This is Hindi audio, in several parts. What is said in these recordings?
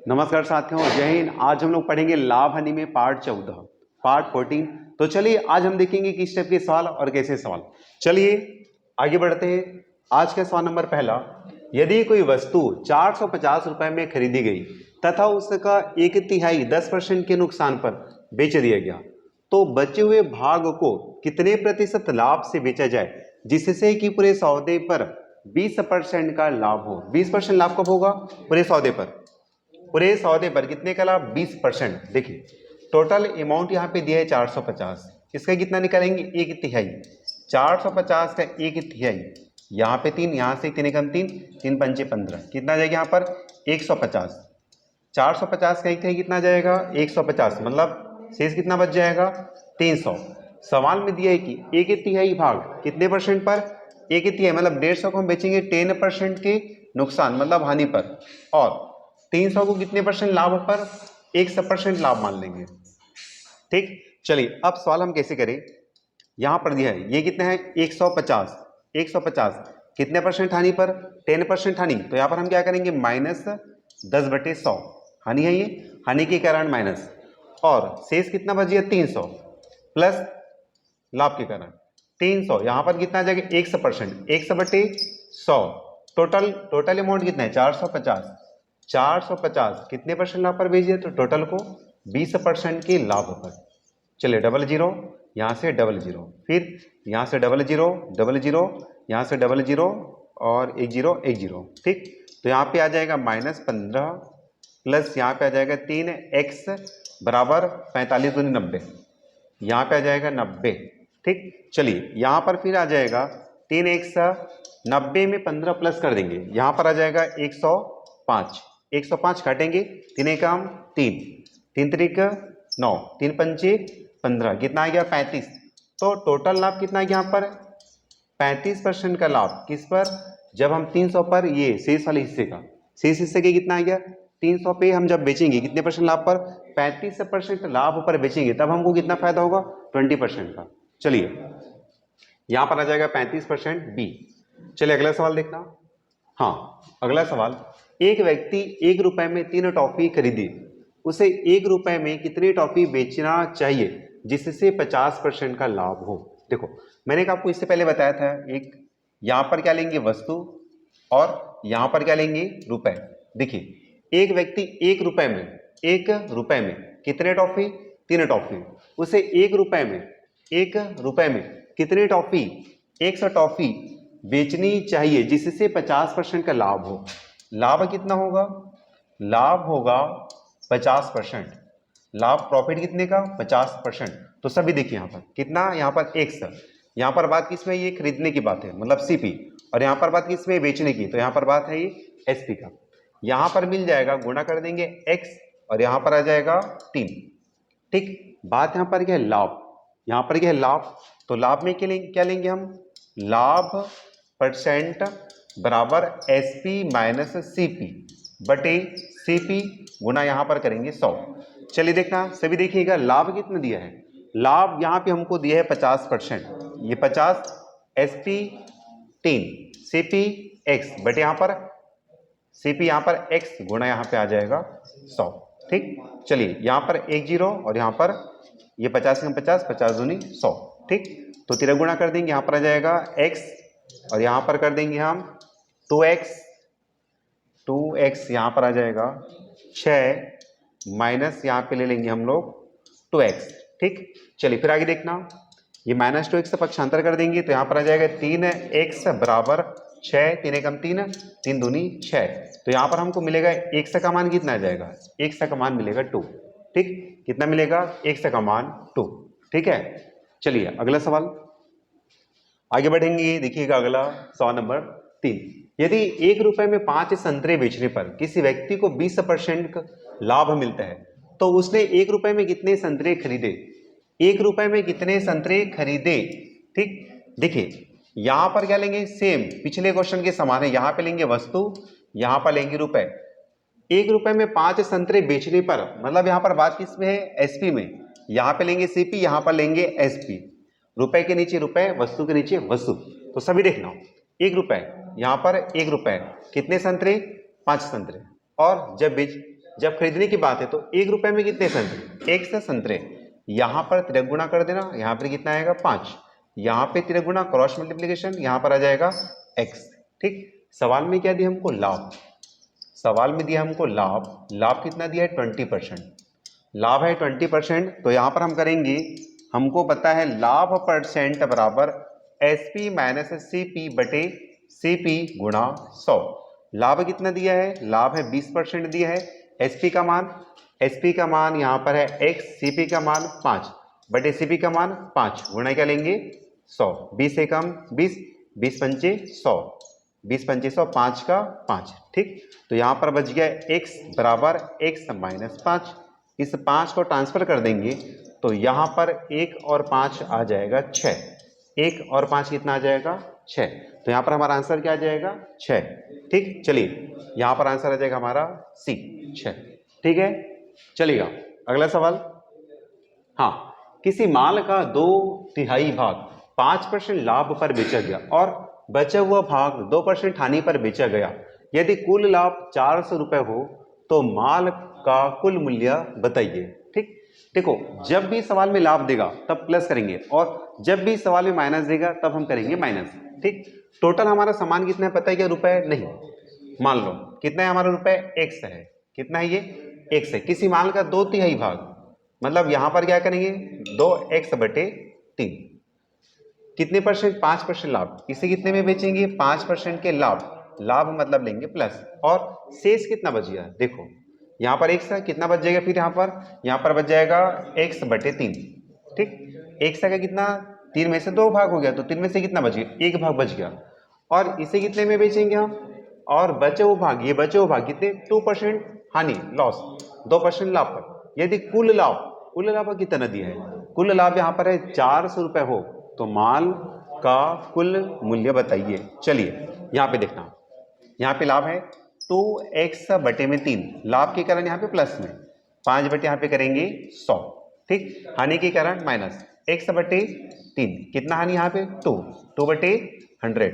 नमस्कार साथियों, जय हिंद। आज हम लोग पढ़ेंगे लाभ हानि में पार्ट 14 पार्ट 14। तो चलिए आज हम देखेंगे किस टाइप के सवाल और कैसे सवाल। चलिए आगे बढ़ते हैं। आज का सवाल नंबर पहला, यदि कोई वस्तु 450 रुपए में खरीदी गई तथा उसका 1/3 10% के नुकसान पर बेच दिया गया, तो बचे हुए भाग को कितने प्रतिशत लाभ से बेचा जाए जिससे कि पूरे सौदे पर 20% का लाभ हो। 20% लाभ कब होगा? पूरे सौदे पर। पूरे सौदे पर कितने का लाभ? 20%। देखिए टोटल अमाउंट यहाँ पे दिया है 450, इसका कितना निकालेंगे? 1/3। 450 का 1/3, यहाँ पे 3, यहाँ से 3 कम 3, 3 पंचे 15, कितना आ जाएगा यहाँ पर? 150। 450 का 1/3 कितना आ जाएगा? 150, मतलब शेष कितना बच जाएगा? 300। सवाल में दिया है कि 1/3 भाग कितने परसेंट पर? 1/3 मतलब 150 को हम बेचेंगे 10% के नुकसान मतलब हानि पर, और 300 को कितने परसेंट लाभ पर? 100% लाभ मान लेंगे। ठीक, चलिए अब सवाल हम कैसे करें। यहां पर दिया है ये कितना है? 150। 150 कितने परसेंट हानि पर? 10% हानि, तो यहां पर हम क्या करेंगे? -10/100 हानि है ये, हानि के कारण माइनस, और शेष कितना बच गया? 300 प्लस लाभ के कारण 300, यहां पर कितना आ जाएगा? 100%, 100/100। टोटल अमाउंट कितना है? 450। 450 कितने परसेंट लाभ पर बेच दिया? तो टोटल को 20% के लाभ पर। चलिए 00, यहाँ से 00, फिर यहाँ से 00, 00, यहाँ से 00 और 10, 10। ठीक, तो यहाँ पे आ जाएगा -15 प्लस यहाँ पे आ जाएगा 3x बराबर 45 दूनी 90, यहाँ पे आ जाएगा 90। ठीक, चलिए यहाँ पर फिर आ जाएगा 3x, 90 में 15 प्लस कर देंगे, यहाँ पर आ जाएगा 105। 105 काटेंगे, 3 एकम 3, 3 त्रिक 9, 3 पंचे 15, कितना आ गया? 35। तो टोटल लाभ कितना है यहाँ पर? 35% का लाभ। किस पर? जब हम 300 पर ये शेष वाले हिस्से का, शेष हिस्से के कितना आ गया? 300 पे हम जब बेचेंगे कितने परसेंट लाभ पर? 35% लाभ पर बेचेंगे, तब हमको कितना फायदा होगा? 20% का। चलिए यहां पर आ जाएगा 35% बी। चलिए अगला सवाल देखना। हाँ, अगला सवाल, एक व्यक्ति 1 रुपए में 3 टॉफी खरीदी, उसे 1 रुपए में कितनी टॉफी बेचना चाहिए जिससे 50% का लाभ हो। देखो मैंने आपको इससे पहले बताया था, एक यहां पर क्या लेंगे? वस्तु, और यहां पर क्या लेंगे? रुपए। देखिए एक व्यक्ति 1 रुपए में, 1 रुपए में कितने टॉफी? 3 टॉफी। उसे 1 रुपए में, 1 रुपए में कितनी टॉफी? 100 टॉफी बेचनी चाहिए जिससे 50% का लाभ हो। लाभ कितना होगा? लाभ होगा 50%। लाभ प्रॉफिट कितने का? 50%। तो सभी देखिए यहाँ पर कितना, यहाँ पर 100, यहाँ पर बात किसमें? ये खरीदने की बात है मतलब सीपी, और यहाँ पर बात किसमें? बेचने की, तो यहाँ पर बात है ये एसपी का। यहाँ पर मिल जाएगा, गुणा कर देंगे x, और यहाँ पर आ जाएगा 3। ठीक, बात यहाँ पर क्या है? लाभ। यहाँ पर क्या है? लाभ। तो लाभ में क्या लेंगे हम? लाभ परसेंट बराबर एसपी माइनस सीपी बटे सीपी गुना यहाँ पर करेंगे 100। चलिए देखना, सभी देखिएगा लाभ कितना दिया है। लाभ यहाँ पे हमको दिया है 50%, ये 50 एसपी 3 सीपी एक्स बटे यहाँ पर सीपी, यहाँ पर एक्स गुना यहाँ पे आ जाएगा 100। ठीक, चलिए यहाँ पर 10 और यहाँ पर ये 50 में 50, 50 दूनी 100। ठीक, तो 13 गुणा कर देंगे, यहाँ पर आ जाएगा x, और यहाँ पर कर देंगे हम 2x, 2x यहाँ पर आ जाएगा 6 माइनस यहाँ पे ले लेंगे हम लोग 2x। ठीक, चलिए फिर आगे देखना, ये -2x से पक्षांतर कर देंगे, तो यहाँ पर आ जाएगा 3x बराबर 6, 3 एकम 3, 3 दूनी 6। तो यहाँ पर हमको मिलेगा x का मान कितना आ जाएगा? x का मान मिलेगा 2। ठीक, कितना मिलेगा? x का मान 2। ठीक है, चलिए अगला सवाल आगे बढ़ेंगे। देखिएगा अगला सवाल नंबर 3, यदि 1 रुपए में 5 संतरे बेचने पर किसी व्यक्ति को 20% लाभ मिलता है, तो उसने 1 रुपए में कितने संतरे खरीदे? 1 रुपए में कितने संतरे खरीदे? ठीक, देखिए यहां पर क्या लेंगे? सेम पिछले क्वेश्चन के समान है, यहां पे लेंगे वस्तु, यहां पर लेंगे रुपए। 1 रुपए में 5 संतरे बेचने पर, मतलब यहां पर बात किसमें है? एसपी में। यहां पे लेंगे सीपी, यहां पर लेंगे एसपी। रुपए के नीचे रुपए, वस्तु के नीचे वस्तु। तो सभी देखना, 1 रुपए, यहां पर 1 रुपए, कितने संतरे? 5 संतरे। और जब खरीदने की बात है तो 1 रुपए में कितने संतरे? 1 से संतरे। यहाँ पर तिरक गुणा कर देना, यहाँ पर कितना आएगा 5, यहाँ पे तिरक गुणा क्रॉस मल्टीप्लीकेशन, यहाँ पर आ जाएगा x। ठीक, सवाल में क्या दिया हमको? लाभ। सवाल में दिया हमको लाभ। लाभ कितना दिया है? 20%। लाभ है 20%। तो यहाँ पर हम करेंगे, हमको पता है लाभ परसेंट बराबर SP माइनस CP बटे CP गुणा 100। लाभ कितना दिया है? लाभ है 20% दिया है। SP का मान यहाँ पर है x, CP का मान 5 बटे CP का मान 5 गुणा क्या लेंगे? 100। 20 से कम 20, 20 पंचे 100, 20 पंचे 100, 5 का 5। ठीक, तो यहाँ पर बच गया x बराबर x माइनस 5। इस 5 को ट्रांसफर कर देंगे तो यहाँ पर 1 और 5 आ जाएगा 6। 1 और 5 कितना आ जाएगा? 6। तो यहाँ पर हमारा आंसर क्या आ जाएगा? 6। ठीक, चलिए यहाँ पर आंसर आ जाएगा हमारा C, 6। ठीक है, चलिएगा अगला सवाल। हाँ, किसी माल का 2/3 भाग 5% लाभ पर बेचा गया और बचा हुआ भाग 2% हानि पर बेचा गया। यदि कुल लाभ 400 रुपए हो तो माल का कुल मूल्य बताइए। ठीक, देखो जब भी सवाल में लाभ देगा तब प्लस करेंगे और जब भी सवाल में माइनस देगा तब हम करेंगे माइनस। ठीक, टोटल हमारा सामान कितना है पता है क्या? रुपए नहीं, मान लो कितना है हमारा? रुपए x है। कितना है ये? x है। किसी माल का 2/3 भाग, मतलब यहां पर क्या करेंगे? 2x बटे 3। कितने परसेंट? 5% लाभ। इसे कितने में बेचेंगे? 5% के लाभ। लाभ मतलब लेंगे प्लस, और शेष कितना बच गया? देखो यहाँ पर x है, कितना बच जाएगा? फिर यहाँ पर बच जाएगा x बटे 3। ठीक, x का कितना? 3 में से 2 भाग हो गया, तो 3 में से कितना बच गया? 1 भाग बच गया। और इसे कितने में बेचेंगे हम? और बचे हुए भाग, ये बचे हुए भाग कितने? 2% हानि, लॉस, 2% लाभ पर। यदि कुल लाभ कितना दिया है? कुल लाभ यहाँ पर है 400 रुपए हो तो माल का कुल मूल्य बताइए। चलिए यहाँ पे देखना, यहाँ पे लाभ है 2x बटे में 3, लाभ के कारण यहाँ पे प्लस में 5 बटे यहाँ पे करेंगे 100। ठीक, हानि के कारण माइनस x बटे 3, कितना हानि यहाँ पे? 2 बटे 100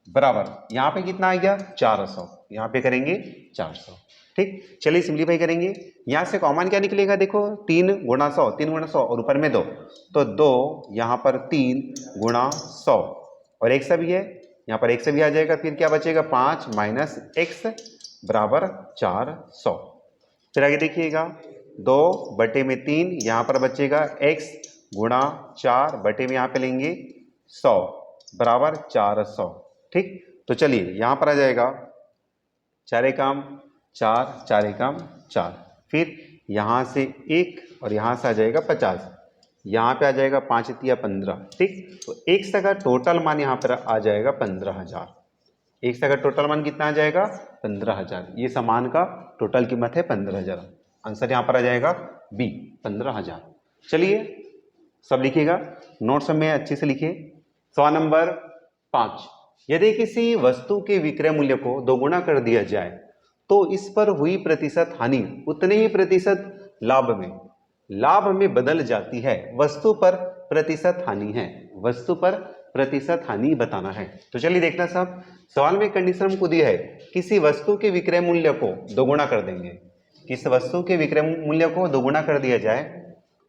बराबर यहाँ पे कितना आ गया? 400, यहाँ पे करेंगे 400। ठीक, चलिए सिंप्लीफाई करेंगे। यहाँ से कॉमन क्या निकलेगा? देखो 3 गुणा 100, 3 गुणा 100 और ऊपर में 2, तो 2 यहाँ पर 3 गुणा 100 और x भी है, यहाँ पर x भी आ जाएगा। फिर क्या बचेगा? 5 माइनस x बराबर 400। फिर आगे देखिएगा 2 बटे में 3, यहाँ पर बचेगा x गुणा 4 बटे में यहाँ पे लेंगे 100 बराबर 400। ठीक, तो चलिए यहाँ पर आ जाएगा 4 एकम 4, 4 एकम 4, फिर यहाँ से 1 और यहाँ से आ जाएगा 50, यहाँ पे आ जाएगा 5 तिया 15। ठीक, तो x का टोटल मान यहाँ पर आ जाएगा 15,000। x का टोटल मान कितना आ जाएगा? 15,000। ये सामान का टोटल कीमत है 15,000। आंसर यहाँ पर आ जाएगा B, 15,000। चलिए सब लिखिएगा, नोट्स में अच्छे से लिखिए। सवाल नंबर 5, यदि किसी वस्तु के विक्रय मूल्य को दोगुना कर दिया जाए तो इस पर हुई प्रतिशत हानि उतने ही प्रतिशत लाभ में बदल जाती है। वस्तु पर प्रतिशत हानि है, वस्तु पर प्रतिशत हानि बताना है। तो चलिए देखना साहब, सवाल में कंडीशन हमको दिया है किसी वस्तु के विक्रय मूल्य को दोगुना कर देंगे। किस वस्तु के विक्रय मूल्य को दोगुना कर दिया जाए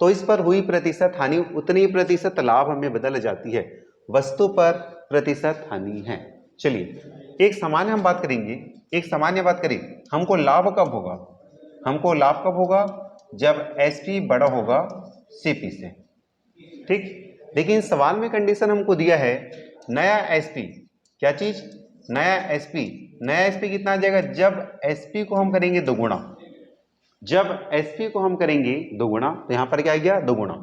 तो इस पर हुई प्रतिशत हानि उतनी ही प्रतिशत लाभ में बदल जाती है। वस्तु पर प्रतिशत हानि है। चलिए एक सामान्य हम बात करेंगे, एक सामान्य बात करें, हमको लाभ कब होगा? हमको लाभ कब होगा? जब SP बड़ा होगा CP से। ठीक, लेकिन सवाल में कंडीशन हमको दिया है नया SP, क्या चीज? नया SP। नया SP कितना आ जाएगा? जब SP को हम करेंगे दोगुना, जब SP को हम करेंगे दोगुना, तो यहां पर क्या आ गया? दोगुना।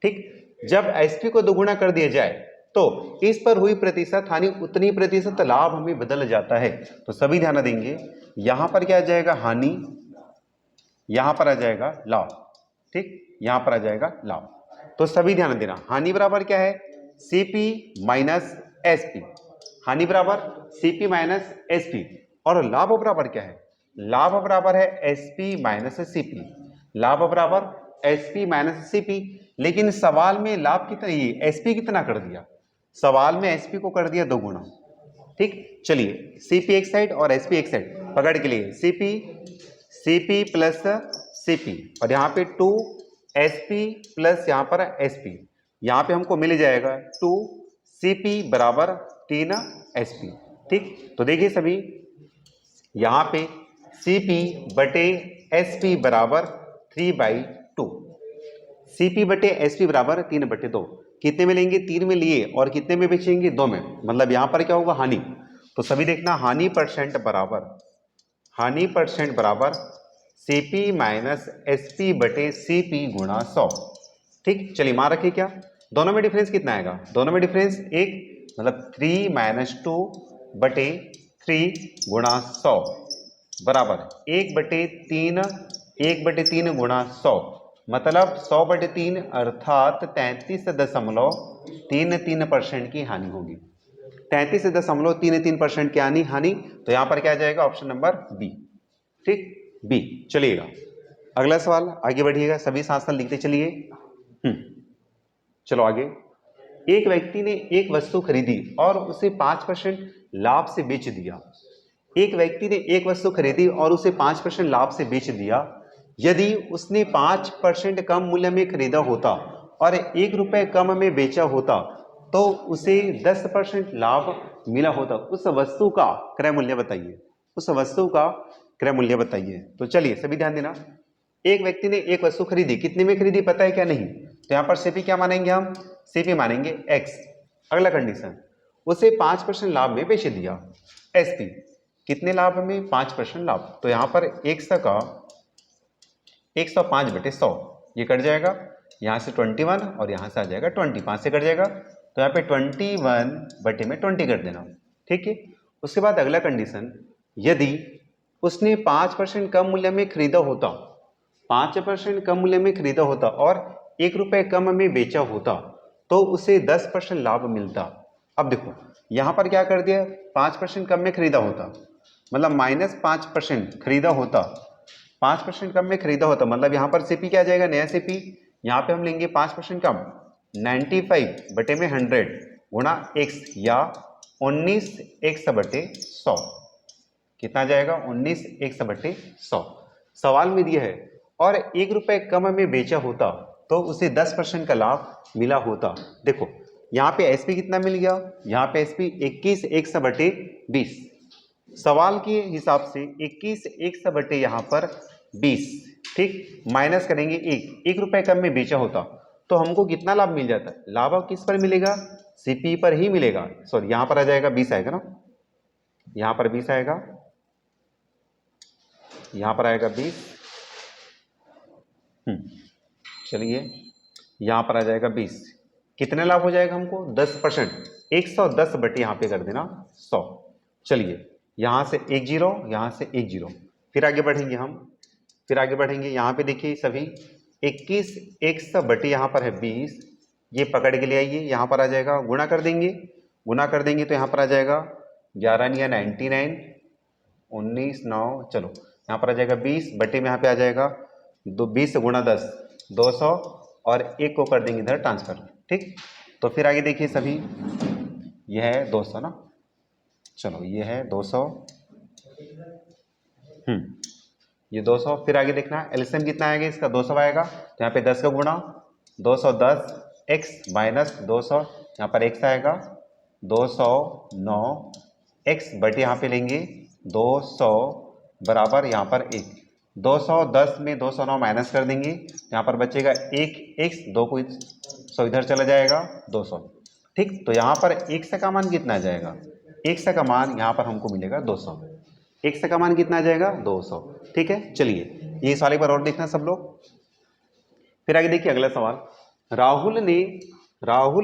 ठीक, जब SP को दोगुना कर दिया जाए तो इस पर हुई प्रतिशत हानि उतनी प्रतिशत लाभ हमें बदल जाता है। तो सभी ध्यान देंगे, यहां पर क्या आ जाएगा? हानि, यहां पर आ जाएगा लाभ। ठीक, यहां पर आ जाएगा लाभ। तो सभी ध्यान देना, हानि बराबर क्या है? CP minus SP। हानि बराबर CP माइनस SP और लाभ बराबर क्या है? लाभ बराबर है SP माइनस CP। लाभ बराबर SP माइनस CP। लेकिन सवाल में लाभ कितना, ये SP कितना कर दिया? सवाल में SP को कर दिया दोगुना। ठीक, चलिए CP एक साइड और SP एक साइड, पकड़ के लिए CP प्लस CP और यहाँ पे 2 SP प्लस यहाँ पर SP, यहाँ पे हमको मिल जाएगा 2 CP बराबर 3 SP। ठीक, तो देखिए सभी यहाँ पे CP बटे SP बराबर 3/2, CP बटे SP बराबर 3/2। कितने में लेंगे? 3 में लिए और कितने में बेचेंगे? 2 में, मतलब यहाँ पर क्या होगा? हानि। तो सभी देखना हानि परसेंट बराबर CP माइनस SP बटे CP गुणा 100। ठीक, चलिए मान रखिए क्या दोनों में डिफरेंस कितना आएगा? दोनों में डिफरेंस 1, मतलब 3 माइनस 2 बटे 3 गुणा 100 बराबर 1/3 गुणा 100, मतलब 100/3 अर्थात 33.33% की हानि होगी। 33.33% की हानि। तो यहां पर क्या आ जाएगा? Option number B. ठीक, बी। चलिएगा अगला सवाल, आगे बढ़िएगा, सभी साथ साथ लिखते चलिए। चलो आगे। एक व्यक्ति ने एक वस्तु खरीदी और उसे 5% लाभ से बेच दिया। एक व्यक्ति ने एक वस्तु खरीदी और उसे 5% लाभ से बेच दिया। यदि उसने 5% कम मूल्य में खरीदा होता और 1 रुपए कम में बेचा होता तो उसे 10% लाभ मिला होता। उस वस्तु का क्रय मूल्य बताइए। तो चलिए सभी ध्यान देना। एक व्यक्ति ने एक वस्तु खरीदी, कितने में खरीदी पता है क्या? नहीं। तो यहां पर CP क्या मानेंगे हम? CP मानेंगे X। अगला कंडीशन, उसे 5% लाभ में बेच दिया। SP कितने लाभ में? 5% लाभ। तो यहां पर 105/100 ये कट जाएगा, यहां से 21 और यहां से आ जाएगा 20, 5 से कट जाएगा। तो यहाँ पे 21/20 कर देना। ठीक है, उसके बाद अगला कंडीशन, यदि उसने 5% कम मूल्य में खरीदा होता, 5% कम मूल्य में खरीदा होता और 1 रुपए कम में बेचा होता तो उसे 10% लाभ मिलता। अब देखो यहां पर क्या कर दिया? 5% कम में खरीदा होता, मतलब -5% खरीदा होता, 5% कम में खरीदा होता, मतलब यहां पर CP क्या आ जाएगा? नया CP यहां पे हम लेंगे 5% कम, 95/100 गुणा X या 19X/100। कितना जाएगा? 19X/100। सवाल में दिया है और 1 रुपए कम में बेचा होता तो उसे 10% का लाभ मिला होता। देखो यहाँ पे SP कितना मिल गया? यहाँ पे SP 21X/20। सवाल के हिसाब से 21X/ यहाँ पर 20। ठीक, माइनस करेंगे 1 रुपए कम में बेचा होता तो हमको कितना लाभ मिल जाता है? लाभ अब किस पर मिलेगा? CP पर ही मिलेगा। सॉरी, यहां पर आ जाएगा 20 आएगा ना, यहां पर 20 आएगा, यहां पर आएगा 20। चलिए यहां पर आ जाएगा 20। कितने लाभ हो जाएगा हमको? 10%। 110 यहां पे कर देना 100। चलिए यहां से 1 0, यहां से 1 0, फिर आगे बढ़ेंगे यहां पे देखिए सभी 21X/ यहाँ पर है 20, ये पकड़ के ले आइए, यहाँ पर आ जाएगा, गुणा कर देंगे तो यहाँ पर आ जाएगा 11 या 99, 19 9, चलो यहाँ पर आ जाएगा 20 बटे में यहाँ पे आ जाएगा 20 गुणा 10 200 और 1 को कर देंगे इधर ट्रांसफर। ठीक, तो फिर आगे देखिए सभी, यह है 200 ना, चलो ये है 200, ये 200। फिर आगे देखना एलसीएम कितना आएगा इसका? 200 आएगा, तो यहाँ पे 10 का गुणा 210 x माइनस 200, यहाँ पर x आएगा 209 x बटे यहाँ पे लेंगे 200 बराबर यहाँ पर 1, 210 में 209 माइनस कर देंगे, यहाँ पर बचेगा 1x, 2 को 100 इधर चला जाएगा 200। ठीक, तो यहाँ पर x का मान कितना आ जाएगा? x का मान यहाँ पर हमको मिलेगा 200। x का मान कितना आ जाएगा? 200। ठीक है, चलिए ये सवाल एक बार और देखना सब लोग। फिर आगे देखिए अगला सवाल, राहुल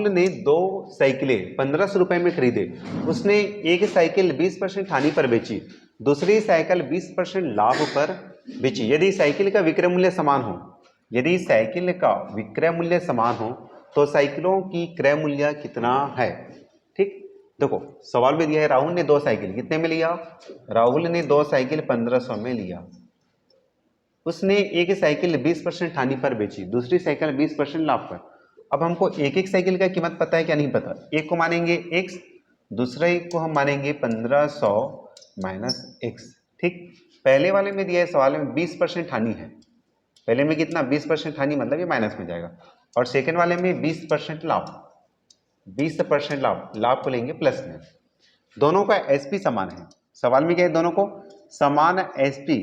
ने 2 साइकिलें 1500 रुपए में खरीदे। उसने एक साइकिल 20% हानि पर बेची, दूसरी साइकिल 20% लाभ पर बेची। यदि साइकिल का विक्रय मूल्य समान हो तो साइकिलों की क्रय मूल्य कितना है? ठीक, देखो सवाल में दिया है राहुल ने 2 साइकिल कितने में लिया? राहुल ने 2 साइकिल 1500 में लिया। उसने एक साइकिल 20% हानि पर बेची, दूसरी साइकिल 20% लाभ पर। अब हमको एक एक साइकिल का कीमत पता है क्या? नहीं पता। एक को मानेंगे x, दूसरे को हम मानेंगे 1500 माइनस x। ठीक, पहले वाले में दिया है सवाल में 20% हानि है, पहले में कितना 20% हानि, मतलब ये माइनस में जाएगा, और सेकंड वाले में 20% लाभ, 20% लाभ, लाभ को लेंगे प्लस में। दोनों का एसपी समान है, सवाल में क्या है, दोनों को समान एसपी,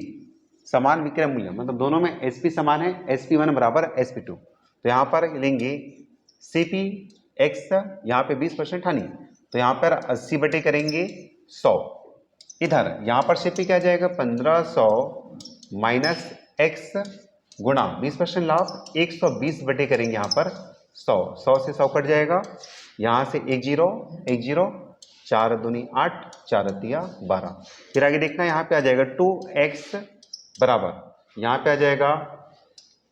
समान विक्रय मूल्य, मतलब दोनों में एसपी समान है, sp1 बराबर sp2। तो यहाँ पर लेंगे cp x, यहाँ पे 20% हानि, तो यहाँ पर 80 बटे करेंगे 100, इधर यहाँ पर cp क्या जाएगा 1500 माइनस x गुणा 20% लाभ, 120 बटे करेंगे यहाँ पर 100, 100 से 100 कट जाएगा, यहाँ से 1 0 1 0, 4 दूनी 8, 4 तिया 12। फिर आगे देखना, यहाँ पे आ जाएगा 2x बराबर, यहाँ पे आ जाएगा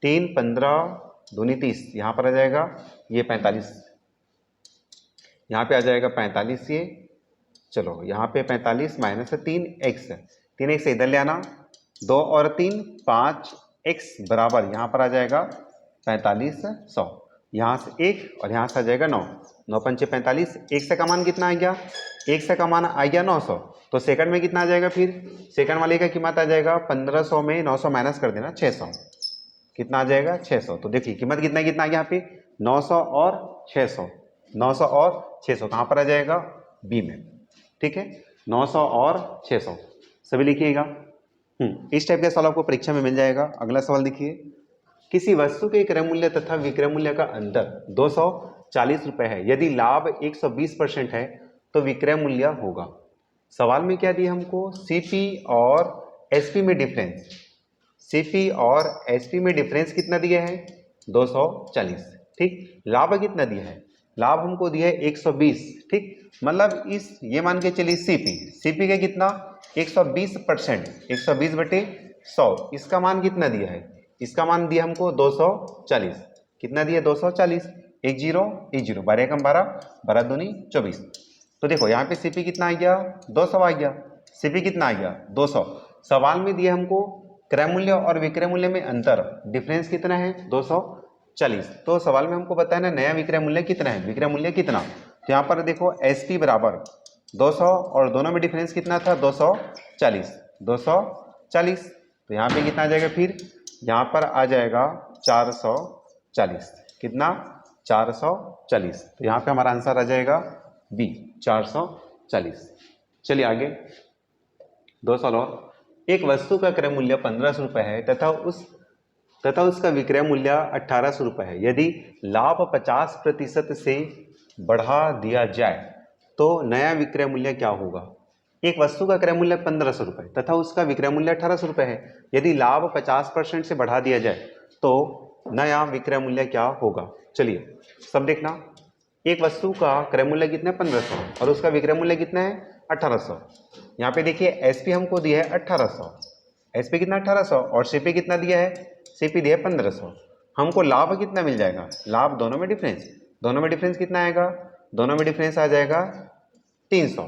3 15 दूनी 30, यहाँ पर आ जाएगा ये 45, यहाँ पे आ जाएगा 45, ये चलो यहाँ पे 45 माइनस 3x, 3x इधर ले आना, 2 और 3 5x बराबर, यहाँ पर आ जाएगा 45 100, यहाँ से 1 और यहाँ से आ जाएगा 9, 9 पंचे 45, 1 से का मान कितना आ गया, 1 से का मान आ गया 900, तो सेकंड में कितना आ जाएगा, फिर सेकंड वाले का कीमत आ जाएगा 1500 में 900 माइनस कर देना 600, कितना आ जाएगा 600। तो देखिए कीमत कितना कितना आ गया यहाँ पे 900 और 600, 900 और 600 कहाँ पर आ जाएगा बी में, ठीक है, 900 और 600 सभी लिखिएगा। इस टाइप का सवाल आपको परीक्षा में मिल जाएगा। अगला सवाल देखिए, किसी वस्तु के क्रय मूल्य तथा विक्रय मूल्य का अंतर 240 रुपए है, यदि लाभ 120% है तो विक्रय मूल्य होगा। सवाल में क्या दिया हमको, सीपी और एसपी में डिफरेंस, सीपी और एसपी में डिफरेंस कितना दिया है 240, ठीक, लाभ कितना दिया है, लाभ हमको दिया है 120, ठीक, मतलब इस ये मान के चलिए सीपी का कितना 120%, 120 बटे 100, इसका मान कितना दिया है, इसका मान दिया हमको 240, कितना दिया 240, 1 0 1 0, 12 कम 12, 12 दूनी 24। तो देखो यहाँ पे सीपी कितना आ गया 200 आ गया, सीपी कितना आ गया 200। सवाल में दिया हमको क्रय मूल्य और विक्रय मूल्य में अंतर, डिफरेंस कितना है 240, तो सवाल में हमको बताया ना नया विक्रय मूल्य कितना है, विक्रय मूल्य कितना, तो यहाँ पर देखो एसपी बराबर 200 और दोनों में डिफरेंस कितना था 240, 240, तो यहाँ पे कितना आ जाएगा, फिर यहाँ पर आ जाएगा 440, कितना 440, तो यहाँ पे हमारा आंसर आ जाएगा बी 440। चलिए आगे 2 सवाल और, एक वस्तु का क्रय मूल्य 1500 रुपये है तथा उसका विक्रय मूल्य 1800 रुपये है, यदि लाभ 50% से बढ़ा दिया जाए तो नया विक्रय मूल्य क्या होगा। एक वस्तु का क्रय मूल्य 1500 रुपये तथा उसका विक्रय मूल्य 1800 रुपये है, यदि लाभ 50% से बढ़ा दिया जाए तो नया विक्रय मूल्य क्या होगा। चलिए सब देखना, एक वस्तु का क्रय मूल्य कितना है 1500 और उसका विक्रय मूल्य कितना है 1800। यहाँ पे देखिए एसपी हमको दिया है 1800, एसपी कितना 1800 और सीपी कितना दिया है, सीपी दिया है 1500। हमको लाभ कितना मिल जाएगा, लाभ दोनों में डिफरेंस, दोनों में डिफरेंस कितना आएगा, दोनों में डिफरेंस आ जाएगा 300।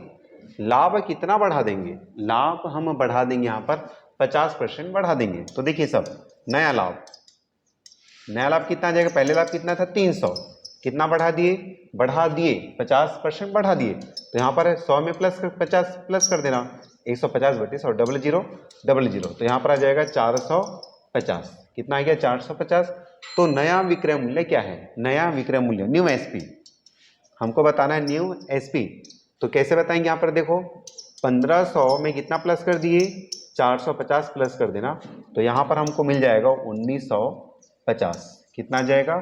लाभ कितना बढ़ा देंगे, लाभ हम बढ़ा देंगे यहाँ पर 50% बढ़ा देंगे। तो देखिए सब नया लाभ, नया लाभ कितना आ जाएगा, पहले लाभ कितना था 300, कितना बढ़ा दिए 50% बढ़ा दिए, तो यहाँ पर 100 में प्लस 50 प्लस कर देना, 150 बटे 100, डबल जीरो, तो यहाँ पर आ जाएगा 450, कितना आ गया 450। तो नया विक्रय मूल्य क्या है, नया विक्रय मूल्य न्यू एसपी हमको बताना है, न्यू एसपी। तो कैसे बताएंगे, यहाँ पर देखो 1500 में कितना प्लस कर दिए 450 प्लस कर देना, तो यहाँ पर हमको मिल जाएगा 1950, कितना आ जाएगा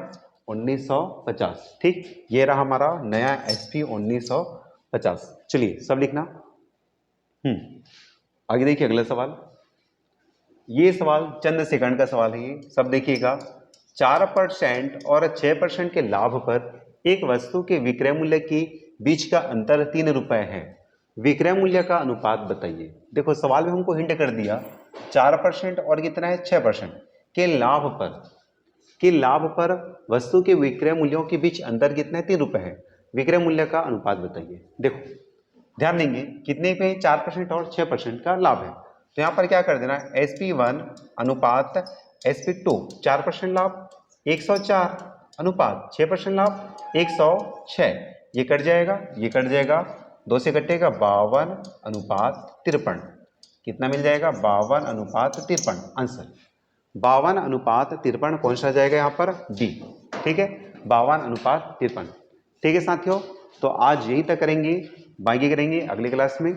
1950, ठीक, ये रहा हमारा नया एसपी 1950। चलिए सब लिखना। आगे देखिए अगला सवाल, ये सवाल चंद सेकंड का सवाल है, सब देखिएगा। 4% और 6% के लाभ पर एक वस्तु के विक्रय मूल्य के बीच का अंतर 3 रुपए है, विक्रय मूल्य का अनुपात बताइए। देखो सवाल में हमको हिंट कर दिया 4% और कितना है 6% के लाभ पर वस्तु के विक्रय मूल्यों के बीच अंतर कितना है 3 रुपए है, विक्रय मूल्य का अनुपात बताइए। देखो ध्यान देंगे कितने पे 4% और 6% का लाभ है, तो यहाँ पर क्या कर देना SP1 अनुपात SP2, 4% लाभ 104 अनुपात 6% लाभ 106, ये कट जाएगा, ये कट जाएगा, 2 से कटेगा 52 अनुपात 53, कितना मिल जाएगा 52:53 आंसर 52:53 कौन सा जाएगा यहाँ पर डी। ठीक है 52:53। ठीक है साथियों, तो आज यहीं तक करेंगे, बाकी करेंगे अगले क्लास में।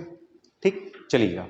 ठीक चलिएगा।